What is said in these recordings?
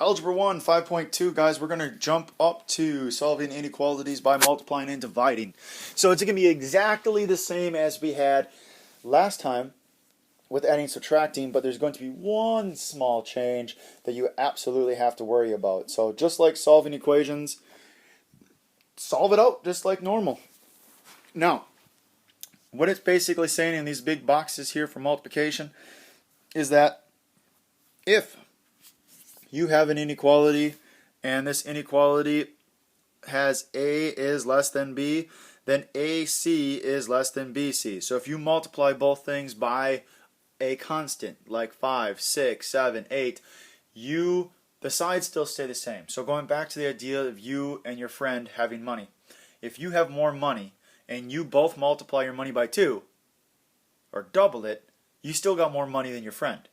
Algebra 1, 5.2, guys, we're going to jump up to solving inequalities by multiplying and dividing. So it's going to be exactly the same as we had last time with adding and subtracting, but there's going to be one small change that you absolutely have to worry about. So just like solving equations, solve it out just like normal. Now, what it's basically saying in these big boxes here for multiplication is that if you have an inequality and this inequality has A is less than B, then AC is less than BC. So if you multiply both things by a constant like 5, 6, 7, 8, the sides still stay the same. So going back to the idea of you and your friend having money. If you have more money and you both multiply your money by 2 or double it, you still got more money than your friend.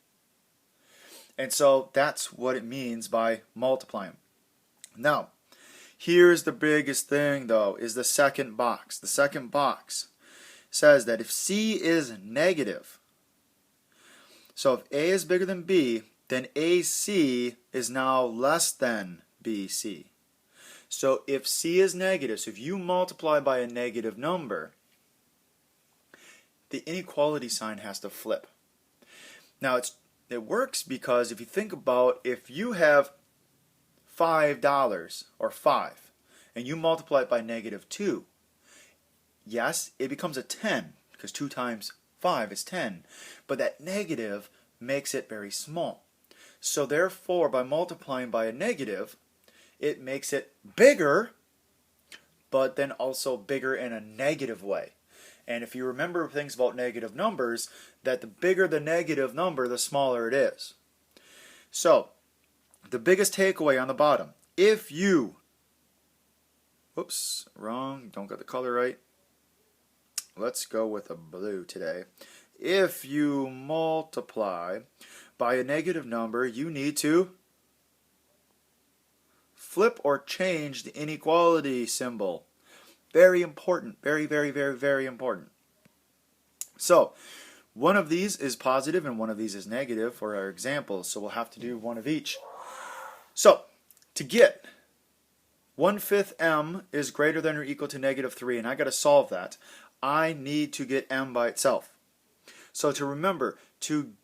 And so that's what it means by multiplying. Now, here's the biggest thing though, is the second box. The second box says that if C is negative, so if A is bigger than B, then AC is now less than BC. So if C is negative, so if you multiply by a negative number, the inequality sign has to flip. Now it works because if you think about, if you have $5 or 5 and you multiply it by -2, yes, it becomes a 10 because 2 times 5 is 10, but that negative makes it very small. So therefore, by multiplying by a negative, it makes it bigger, but then also bigger in a negative way. And if you remember things about negative numbers, that the bigger the negative number, the smaller it is. So, the biggest takeaway on the bottom, if you, whoops, wrong, don't get the color right. Let's go with a blue today. If you multiply by a negative number, you need to flip or change the inequality symbol. Very important. Very, very, very, very important. So, one of these is positive and one of these is negative for our examples. So we'll have to do one of each. So, to get 1/5 m is greater than or equal to -3, and I got to solve that, I need to get m by itself. So to remember, to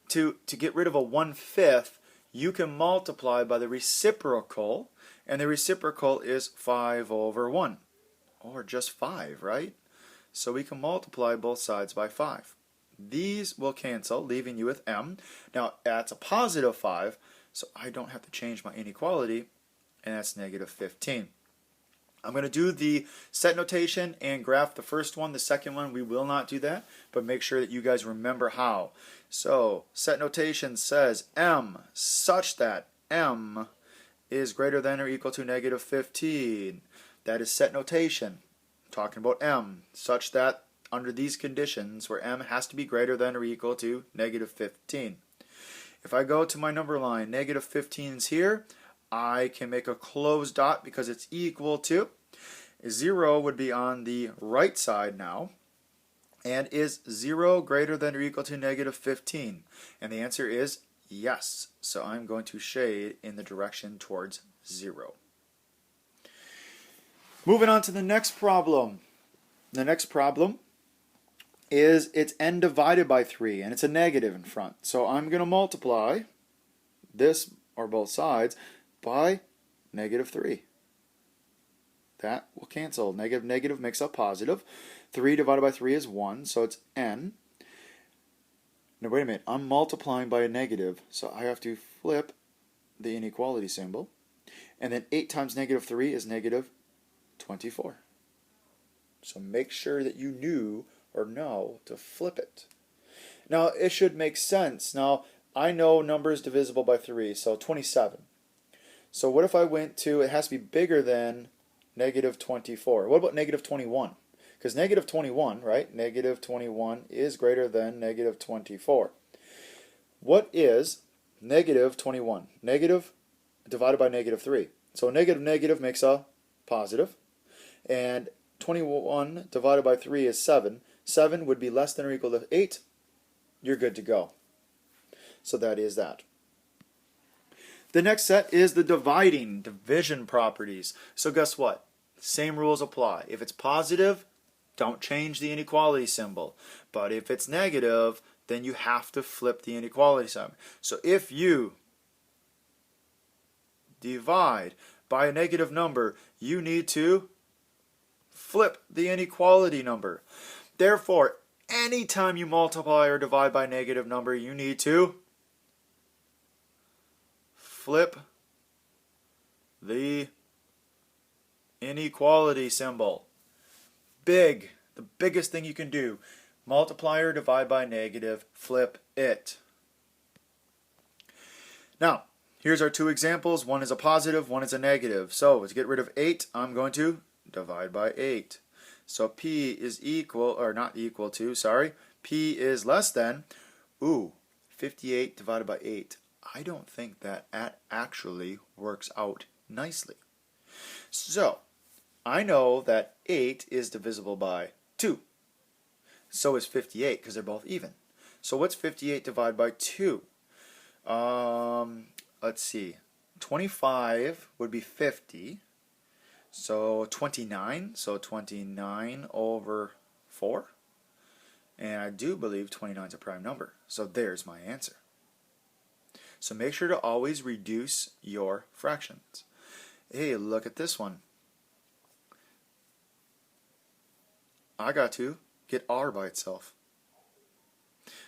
get rid of a 1/5, you can multiply by the reciprocal, and the reciprocal is 5/1. Or just 5, right? So we can multiply both sides by 5. These will cancel, leaving you with m. Now that's a positive 5, so I don't have to change my inequality, and that's -15. I'm going to do the set notation and graph the first one. The second one, we will not do that, but make sure that you guys remember how. So set notation says m such that m is greater than or equal to -15. That is set notation. Talking about m, such that under these conditions where m has to be greater than or equal to -15. If I go to my number line, -15 is here, I can make a closed dot because it's equal to 0 would be on the right side now. And is 0 greater than or equal to -15? And the answer is yes. So I'm going to shade in the direction towards 0. Moving on to the next problem. The next problem is it's n divided by 3, and it's a negative in front. So I'm going to multiply this, or both sides, by -3. That will cancel. Negative makes up positive. 3 divided by 3 is 1, so it's n. Now wait a minute, I'm multiplying by a negative, so I have to flip the inequality symbol. And then 8 times -3 is -24. So make sure that you knew or know to flip it. Now it should make sense. Now I know numbers divisible by 3, so 27. So what if I went to, it has to be bigger than -24. What about -21? Because -21, right? -21 is greater than -24. What is -21? Negative divided by -3. So negative makes a positive. And 21 divided by 3 is 7. 7 would be less than or equal to 8. You're good to go. So that is that. The next set is the division properties. So guess what? Same rules apply. If it's positive, don't change the inequality symbol. But if it's negative, then you have to flip the inequality sign. So if you divide by a negative number, you need to flip the inequality number. Therefore, anytime you multiply or divide by a negative number, you need to flip the inequality symbol. The biggest thing you can do. Multiply or divide by negative, flip it. Now, here's our two examples. One is a positive, one is a negative. So, to get rid of 8, I'm going to divide by 8. So, P is equal, or not equal to, sorry. P is less than, 58 divided by 8. I don't think that actually works out nicely. So, I know that 8 is divisible by 2. So is 58 because they're both even. So what's 58 divided by 2? Let's see. 25 would be 50. So 29. So 29 over 4. And I do believe 29 is a prime number. So there's my answer. So make sure to always reduce your fractions. Hey, look at this one. I got to get r by itself.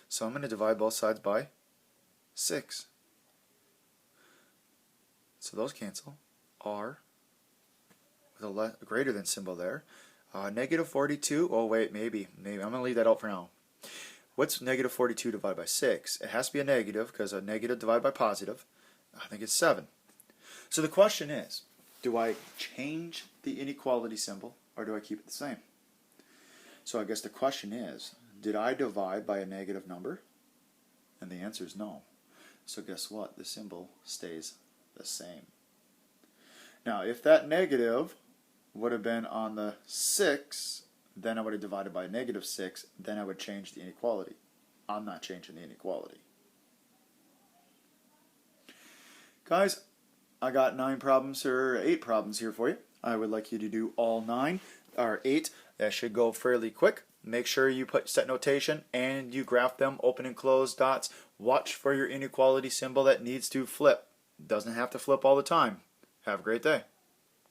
So I'm going to divide both sides by 6. So those cancel. R with a greater than symbol there. Negative 42. Oh wait, maybe. I'm going to leave that out for now. What's negative 42 divided by 6? It has to be a negative because a negative divided by positive. I think it's 7. So the question is, do I change the inequality symbol or do I keep it the same? So I guess the question is, did I divide by a negative number? And the answer is no. So guess what? The symbol stays the same. Now, if that negative would have been on the 6, then I would have divided by negative 6, then I would change the inequality. I'm not changing the inequality. Guys, I got 8 problems here for you. I would like you to do all 9, or 8. That should go fairly quick. Make sure you set notation and you graph them, open and close dots. Watch for your inequality symbol that needs to flip. Doesn't have to flip all the time. Have a great day.